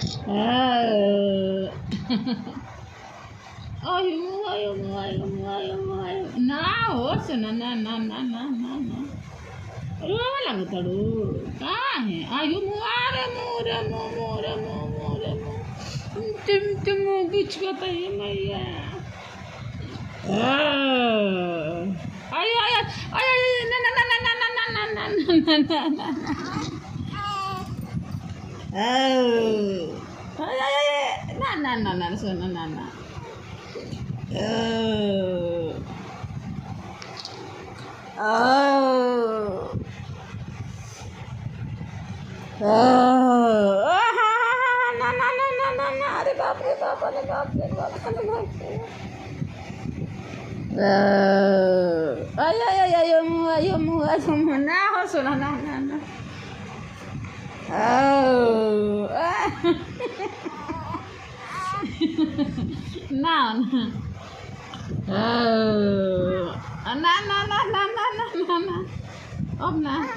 Ah. Ayaw mo. Na, oxe, na. Wala mo talo. Kahe. Ayaw mo, are mo. Tim mo, bitch ka tayo, maya. Ay, na. Na, so na. ना, अरे बाप रे बाप. Ayaw mo. Na, hoso na. Na. Na. Op na.